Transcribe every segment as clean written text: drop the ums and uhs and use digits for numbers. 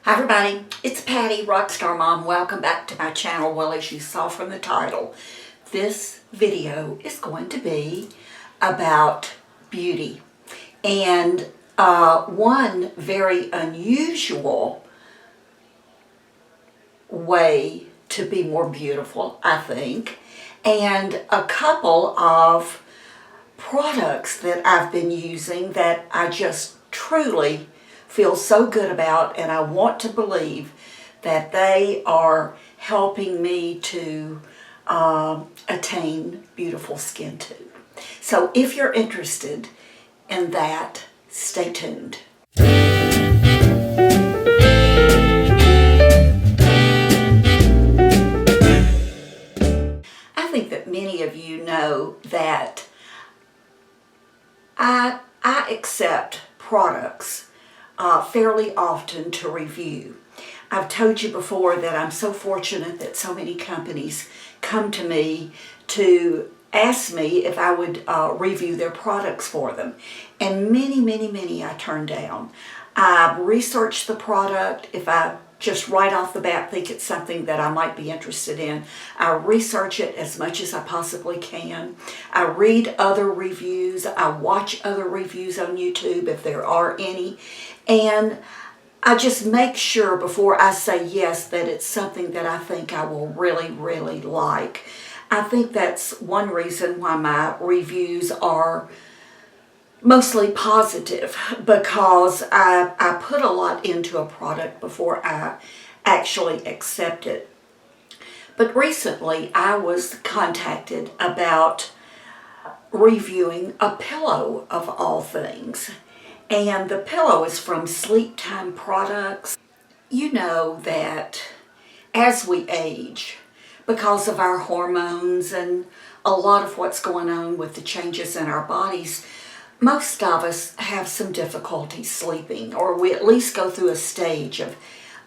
Hi everybody, it's Patty, Rockstar Mom. Welcome back to my channel. Well, as you saw from the title, this video is going to be about beauty. And one very unusual way to be more beautiful, I think. And a couple of products that I've been using that I just truly feel so good about, and I want to believe that they are helping me to attain beautiful skin too. So if you're interested in that, stay tuned. I think that many of you know that I accept products fairly often to review. I've told you before that I'm so fortunate that so many companies come to me to ask me if I would review their products for them. And many I turn down. I research the product. If I just right off the bat think it's something that I might be interested in, I research it as much as I possibly can. I read other reviews. I watch other reviews on YouTube if there are any. And I just make sure before I say yes that it's something that I think I will really like. I think that's one reason why my reviews are mostly positive, because I put a lot into a product before I actually accept it. But recently I was contacted about reviewing a pillow of all things. And the pillow is from Sleep Time Products. You know that as we age, because of our hormones and a lot of what's going on with the changes in our bodies, most of us have some difficulty sleeping, or we at least go through a stage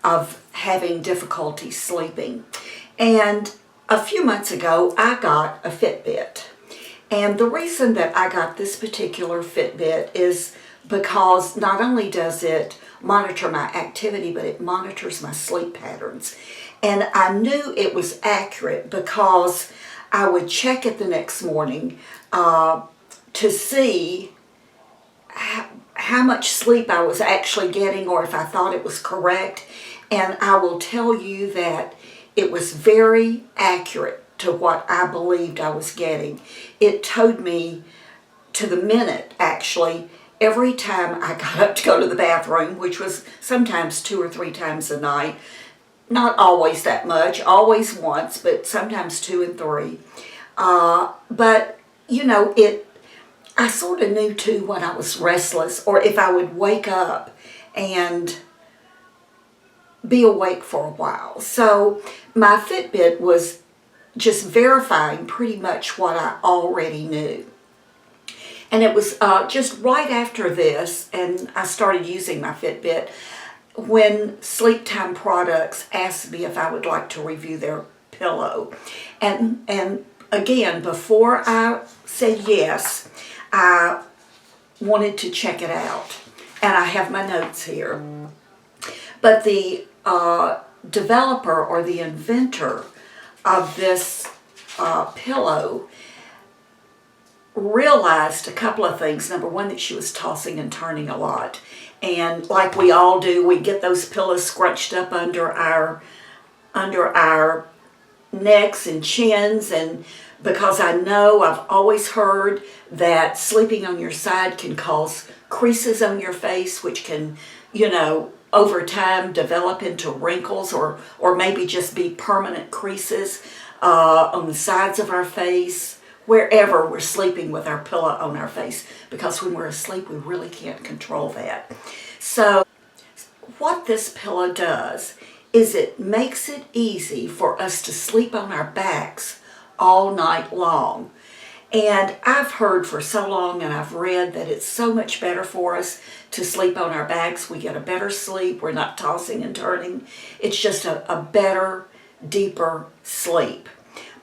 of having difficulty sleeping. And a few months ago, I got a Fitbit. And the reason that I got this particular Fitbit is because not only does it monitor my activity, but it monitors my sleep patterns. And I knew it was accurate because I would check it the next morning to see how much sleep I was actually getting, or if I thought it was correct. And I will tell you that it was very accurate to what I believed I was getting. It told me to the minute, actually, every time I got up to go to the bathroom, which was sometimes 2 or 3 times a night. Not always that much, always once, but sometimes 2 and 3. But, you know, I sort of knew too when I was restless, or if I would wake up and be awake for a while. So my Fitbit was just verifying pretty much what I already knew. And it was just right after this, and I started using my Fitbit, when Sleep Time Products asked me if I would like to review their pillow. And again, before I said yes, I wanted to check it out. And I have my notes here. But the developer or the inventor of this pillow realized a couple of things. Number one, that she was tossing and turning a lot. And like we all do, we get those pillows scrunched up under our necks and chins. And because I know, I've always heard that sleeping on your side can cause creases on your face, which can, you know, over time develop into wrinkles, or maybe just be permanent creases on the sides of our face, wherever we're sleeping with our pillow on our face, because when we're asleep we really can't control that. So what this pillow does is it makes it easy for us to sleep on our backs all night long. And I've heard for so long, and I've read, that it's so much better for us to sleep on our backs. We get a better sleep. We're not tossing and turning. It's just a better, deeper sleep.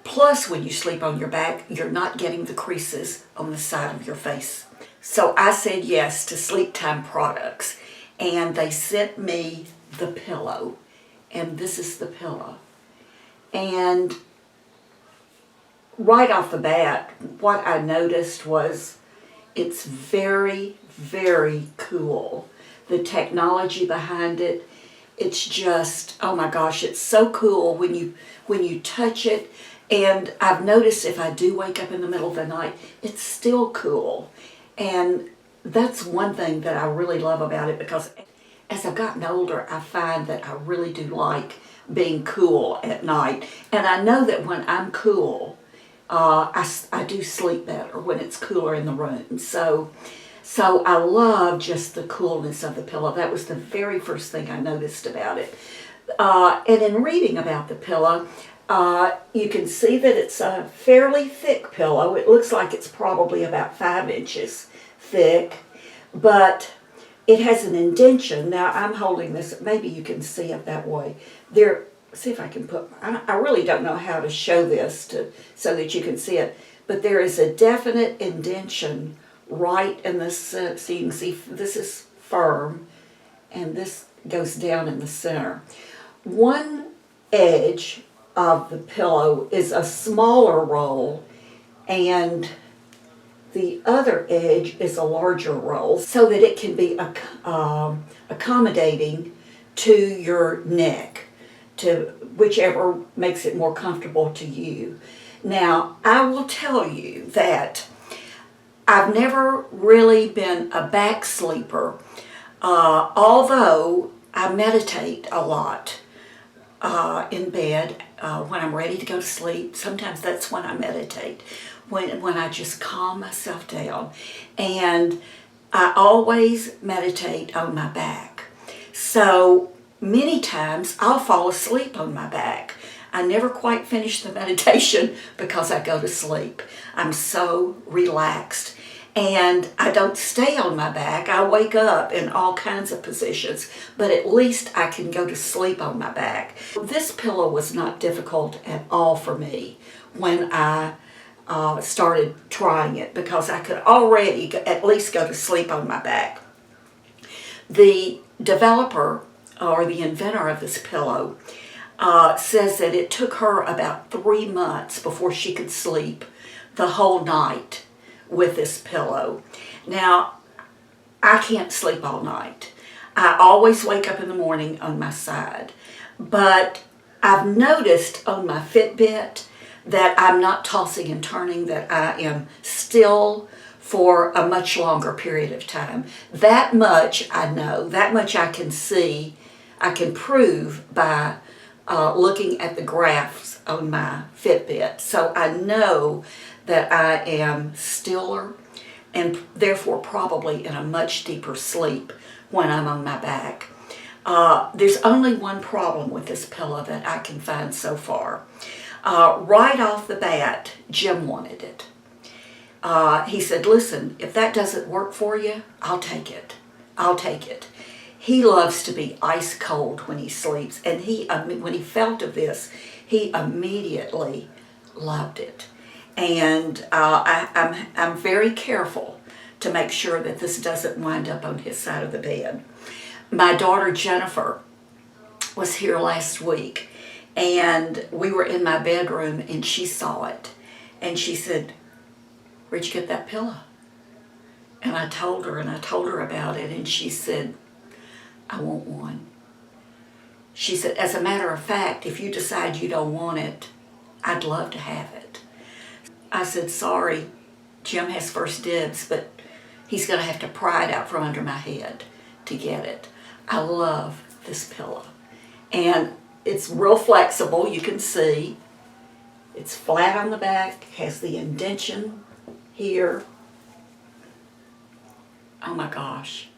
Plus, when you sleep on your back, you're not getting the creases on the side of your face. So I said yes to Sleep Time Products, and they sent me the pillow. And this is the pillow. And right off the bat, what I noticed was it's very, very cool. The technology behind it, it's just, oh my gosh, it's so cool when you touch it. And I've noticed if I do wake up in the middle of the night, it's still cool. And that's one thing that I really love about it, because as I've gotten older, I find that I really do like being cool at night. And I know that when I'm cool, I do sleep better when it's cooler in the room. So I love just the coolness of the pillow. That was the very first thing I noticed about it. And in reading about the pillow, you can see that it's a fairly thick pillow. It looks like it's probably about 5 inches thick, but it has an indentation. Now I'm holding this, maybe you can see it that way. See if I can I really don't know how to show this so that you can see it, but there is a definite indentation right in the center. So you can see this is firm, and this goes down in the center. One edge of the pillow is a smaller roll, and the other edge is a larger roll, so that it can be accommodating to your neck, to whichever makes it more comfortable to you. Now, I will tell you that I've never really been a back sleeper, although I meditate a lot in bed when I'm ready to go to sleep. Sometimes that's when I meditate, when I just calm myself down. And I always meditate on my back. So many times I'll fall asleep on my back. I never quite finish the meditation because I go to sleep. I'm so relaxed. And I don't stay on my back. I wake up in all kinds of positions, but at least I can go to sleep on my back. This pillow was not difficult at all for me when I started trying it, because I could already at least go to sleep on my back. The developer, or the inventor of this pillow, says that it took her about 3 months before she could sleep the whole night with this pillow. Now, I can't sleep all night. I always wake up in the morning on my side. But I've noticed on my Fitbit that I'm not tossing and turning, that I am still for a much longer period of time. That much I know, that much I can see, I can prove by looking at the graphs on my Fitbit. So I know that I am stiller and therefore probably in a much deeper sleep when I'm on my back. There's only one problem with this pillow that I can find so far. Right off the bat, Jim wanted it. He said, listen, if that doesn't work for you, I'll take it. I'll take it. He loves to be ice cold when he sleeps, and when he felt of this, he immediately loved it. And I'm very careful to make sure that this doesn't wind up on his side of the bed. My daughter Jennifer was here last week, and we were in my bedroom, and she saw it, and she said, where'd you get that pillow? And I told her about it, and she said, I want one. She said, as a matter of fact, if you decide you don't want it, I'd love to have it. I said, sorry, Jim has first dibs, but he's going to have to pry it out from under my head to get it. I love this pillow. And it's real flexible, you can see. It's flat on the back, has the indentation here. Oh my gosh.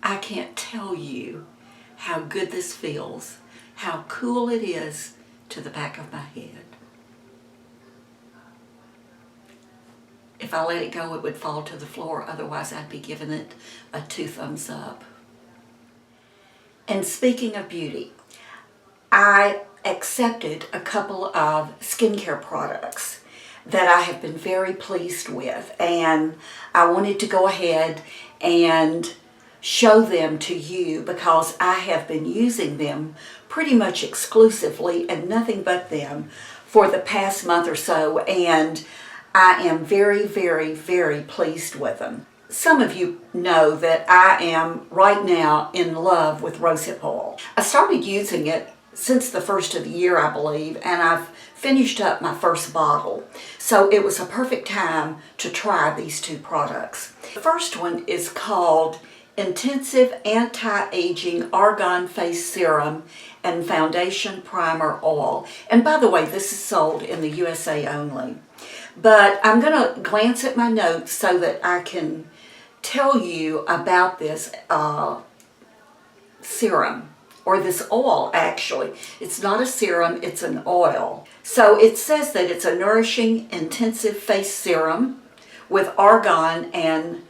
I can't tell you how good this feels, how cool it is to the back of my head. If I let it go, it would fall to the floor. Otherwise, I'd be giving it a 2 thumbs up. And speaking of beauty, I accepted a couple of skincare products that I have been very pleased with, and I wanted to go ahead and show them to you because I have been using them pretty much exclusively and nothing but them for the past month or so, and I am very, very, very pleased with them. Some of you know that I am right now in love with rosehip oil. I started using it since the first of the year, I believe, and I've finished up my first bottle. So it was a perfect time to try these two products. The first one is called Intensive Anti-Aging Argan Face Serum and Foundation Primer Oil. And by the way, this is sold in the USA only. But I'm going to glance at my notes so that I can tell you about this serum, or this oil actually. It's not a serum, it's an oil. So it says that it's a nourishing, intensive face serum with argan and,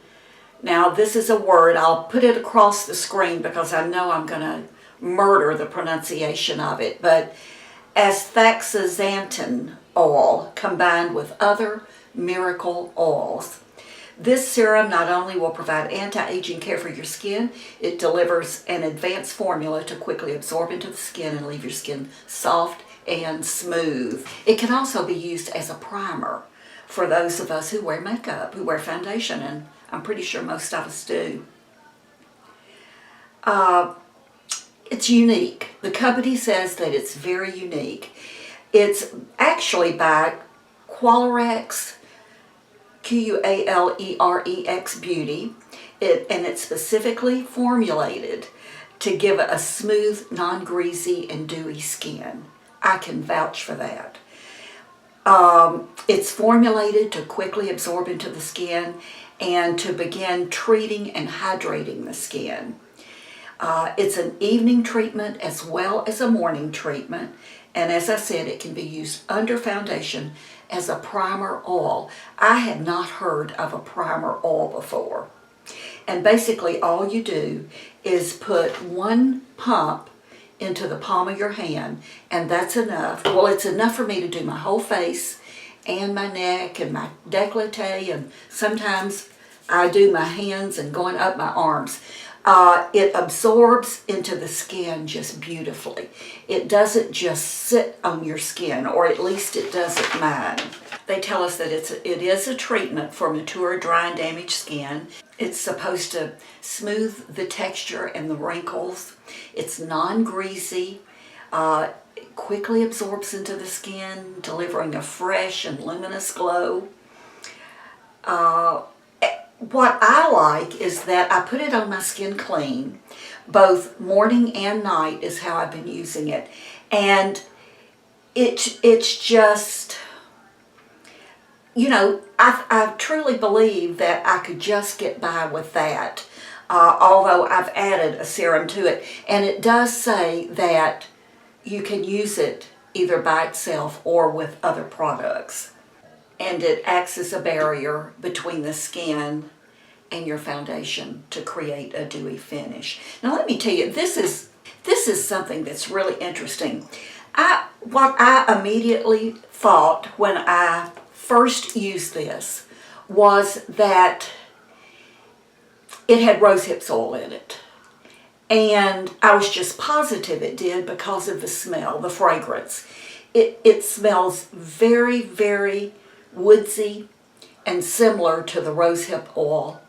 now this is a word, I'll put it across the screen because I know I'm going to murder the pronunciation of it, but astaxanthin oil combined with other miracle oils. This serum not only will provide anti-aging care for your skin, it delivers an advanced formula to quickly absorb into the skin and leave your skin soft and smooth. It can also be used as a primer for those of us who wear makeup, who wear foundation, and I'm pretty sure most of us do. It's unique. The company says that it's very unique. It's actually by Qualerex, Qualerex Beauty, and it's specifically formulated to give a smooth, non-greasy, and dewy skin. I can vouch for that. It's formulated to quickly absorb into the skin and to begin treating and hydrating the skin. It's an evening treatment as well as a morning treatment, and as I said, it can be used under foundation as a primer oil. I had not heard of a primer oil before. And basically all you do is put one pump into the palm of your hand, and that's enough. Well, it's enough for me to do my whole face and my neck and my décolleté, and sometimes I do my hands and going up my arms. It absorbs into the skin just beautifully. It doesn't just sit on your skin, or at least it doesn't mine. They tell us that it is a treatment for mature, dry, and damaged skin. It's supposed to smooth the texture and the wrinkles. It's non-greasy. It quickly absorbs into the skin, delivering a fresh and luminous glow. What I like is that I put it on my skin clean, both morning and night is how I've been using it. And it's just, you know, I truly believe that I could just get by with that, although I've added a serum to it. And it does say that you can use it either by itself or with other products. And it acts as a barrier between the skin and your foundation to create a dewy finish. Now let me tell you, this is something that's really interesting. What I immediately thought when I first used this was that it had rosehip oil in it. And I was just positive it did because of the smell, the fragrance. It smells very, very woodsy and similar to the rosehip oil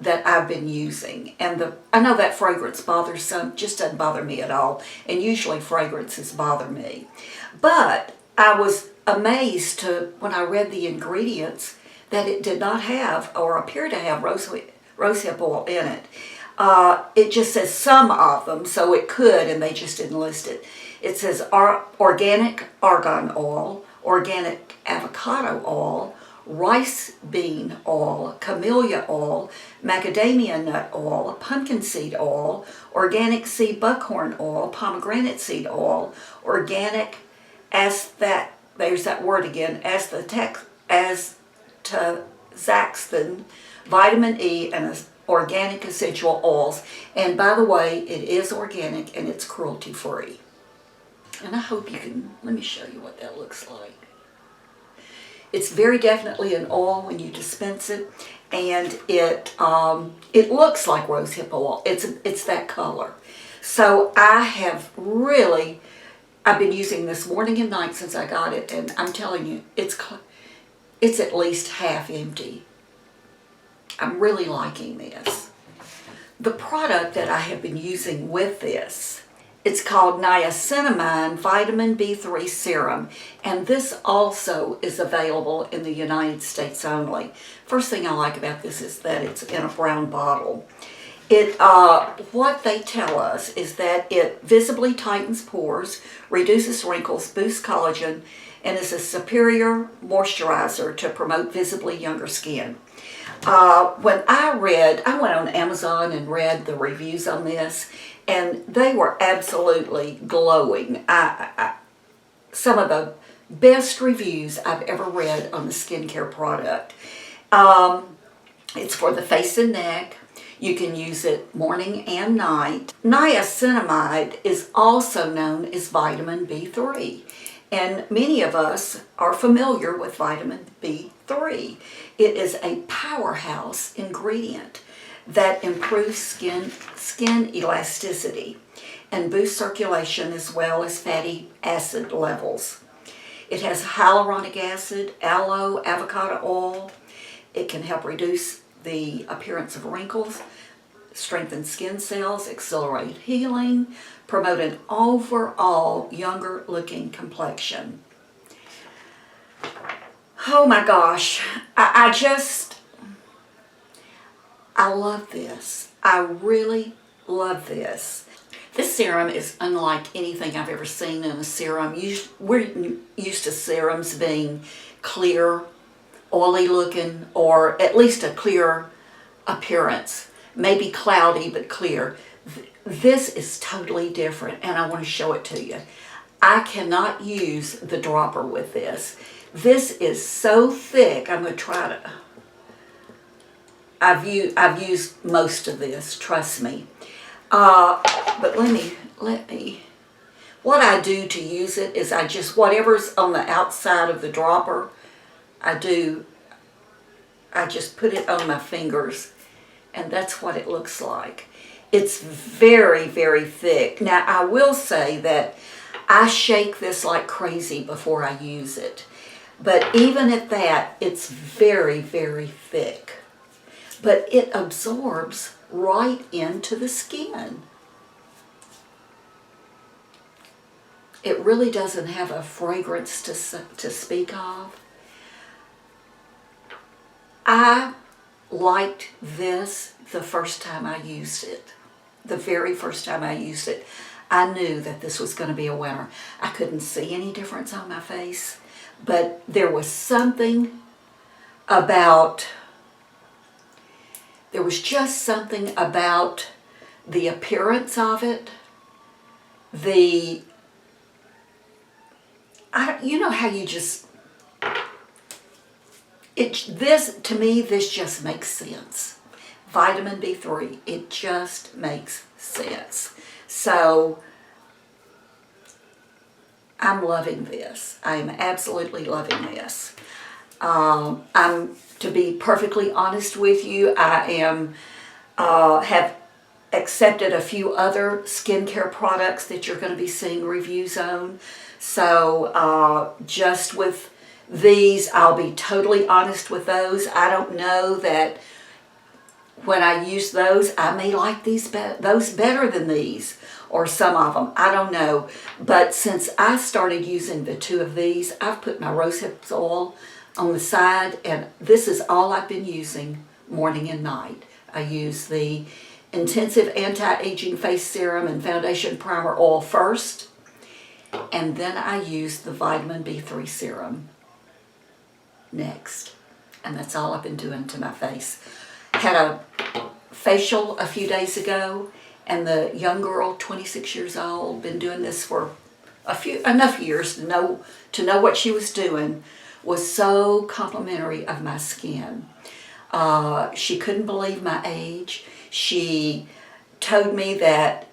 that I've been using. And I know that fragrance bothers some, just doesn't bother me at all. And usually fragrances bother me. But I was amazed when I read the ingredients that it did not have or appear to have rosehip oil in it. It just says some of them, so it could, and they just didn't list it. It says organic argan oil, organic avocado oil, rice bean oil, camellia oil, macadamia nut oil, pumpkin seed oil, organic sea buckhorn oil, pomegranate seed oil, organic there's that word again, astaxanthin, vitamin E, and organic essential oils. And by the way, it is organic and it's cruelty free. And I hope you can, let me show you what that looks like. It's very definitely an oil when you dispense it, and it looks like rosehip oil. It's that color. So I've been using this morning and night since I got it, and I'm telling you, it's at least half empty. I'm really liking this. The product that I have been using with this, it's called Niacinamide Vitamin B3 Serum, and this also is available in the United States only. First thing I like about this is that it's in a brown bottle. What they tell us is that it visibly tightens pores, reduces wrinkles, boosts collagen, and is a superior moisturizer to promote visibly younger skin. When I went on Amazon and read the reviews on this, and they were absolutely glowing. Some of the best reviews I've ever read on the skincare product. It's for the face and neck. You can use it morning and night. Niacinamide is also known as vitamin B3, and many of us are familiar with vitamin B3. It is a powerhouse ingredient that improves skin elasticity and boosts circulation as well as fatty acid levels. It has hyaluronic acid, aloe, avocado oil. It can help reduce the appearance of wrinkles, strengthen skin cells, accelerate healing, promote an overall younger looking complexion. Oh my gosh, I love this. I really love this. This serum is unlike anything I've ever seen in a serum. We're used to serums being clear, oily looking, or at least a clear appearance. Maybe cloudy, but clear. This is totally different, and I want to show it to you. I cannot use the dropper with this. This is so thick. I'm going to try to... I've used most of this, trust me. But let me, what I do to use it is I just, whatever's on the outside of the dropper, I just put it on my fingers, and that's what it looks like. It's very, very thick. Now, I will say that I shake this like crazy before I use it. But even at that, it's very, very thick. But it absorbs right into the skin. It really doesn't have a fragrance to speak of. I liked this the first time I used it. The very first time I used it, I knew that this was going to be a winner. I couldn't see any difference on my face, but there was something about... There was just something about the appearance of it, you know how you just, to me, this just makes sense. Vitamin B3, it just makes sense. So, I'm loving this. I'm absolutely loving this. To be perfectly honest with you, I have accepted a few other skincare products that you're going to be seeing reviews on. So just with these, I'll be totally honest with those. I don't know that when I use those, I may like those better than these, or some of them. I don't know. But since I started using the two of these, I've put my rosehip oil on the side, and this is all I've been using morning and night. I use the Intensive Anti-Aging Face Serum and Foundation Primer Oil first, and then I use the Vitamin B3 Serum next. And that's all I've been doing to my face. Had a facial a few days ago, and the young girl, 26 years old, been doing this for enough years to know what she was doing, was so complimentary of my skin. She couldn't believe my age. She told me that,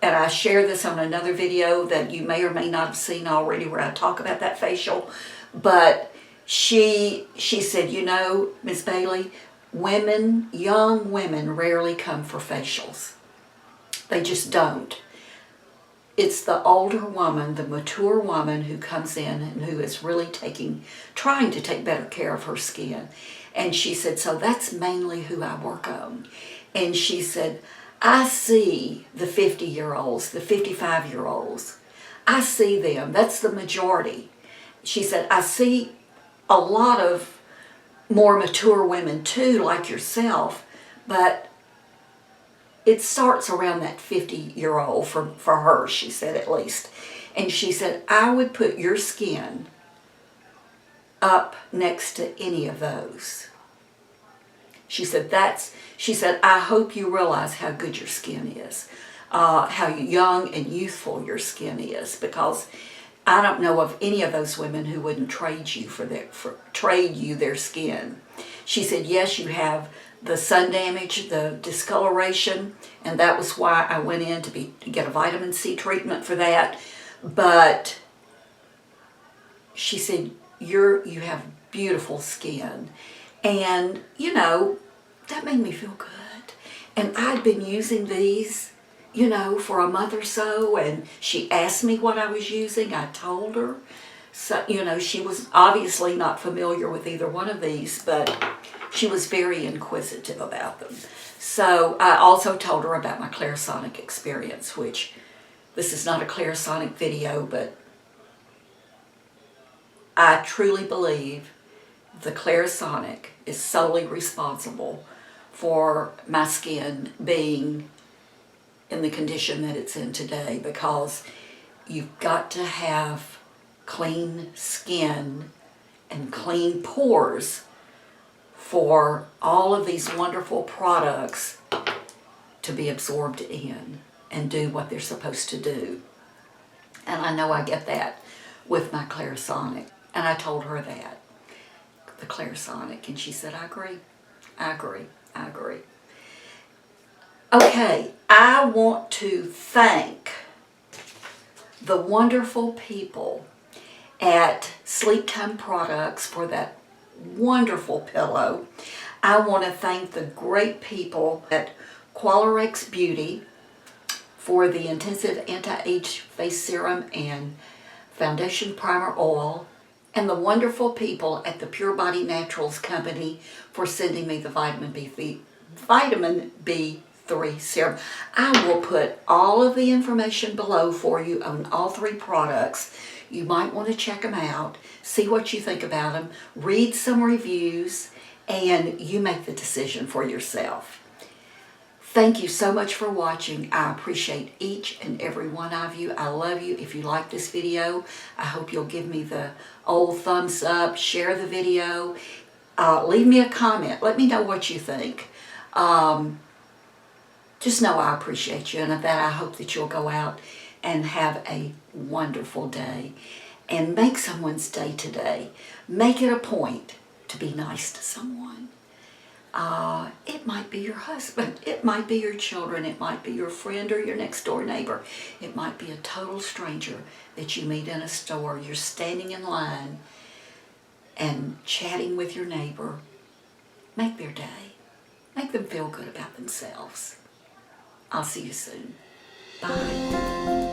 and I share this on another video that you may or may not have seen already where I talk about that facial, but she said, you know, Ms. Bailey, women, young women, rarely come for facials. They just don't. It's the older woman, the mature woman who comes in and who is really trying to take better care of her skin. And she said, so that's mainly who I work on. And she said, I see the 50-year-olds, the 55-year-olds. I see them. That's the majority. She said, I see a lot of more mature women too, like yourself, but it starts around that 50-year-old for her, she said, at least. And she said, I would put your skin up next to any of those. She said, I hope you realize how good your skin is, how young and youthful your skin is, because I don't know of any of those women who wouldn't trade you trade you their skin. She said, yes, you have the sun damage, the discoloration, and that was why I went in to get a vitamin C treatment for that. But she said, you have beautiful skin. And, you know, that made me feel good. And I'd been using these, you know, for a month or so, and she asked me what I was using. I told her. So, you know, she was obviously not familiar with either one of these, but she was very inquisitive about them. So I also told her about my Clarisonic experience, which this is not a Clarisonic video, but I truly believe the Clarisonic is solely responsible for my skin being in the condition that it's in today, because you've got to have clean skin and clean pores for all of these wonderful products to be absorbed in and do what they're supposed to do. And I know I get that with my Clarisonic. And I told her that, the Clarisonic, and she said, I agree, I agree, I agree. Okay, I want to thank the wonderful people at Sleep Time Products for that wonderful pillow. I want to thank the great people at Qualrex Beauty for the Intensive Anti-Age Face Serum and Foundation Primer Oil, and the wonderful people at the Pure Body Naturals Company for sending me the vitamin B3 serum. I will put all of the information below for you on all three products. You might want to check them out, see what you think about them, read some reviews, and you make the decision for yourself. Thank you so much for watching. I appreciate each and every one of you. I love you. If you like this video, I hope you'll give me the old thumbs up, share the video, leave me a comment. Let me know what you think. Just know I appreciate you, and that I hope that you'll go out and have a wonderful day and make someone's day today. Make it a point to be nice to someone. It might be your husband, it might be your children, it might be your friend or your next door neighbor. It might be a total stranger that you meet in a store. You're standing in line and chatting with your neighbor. Make their day. Make them feel good about themselves. I'll see you soon. Bye.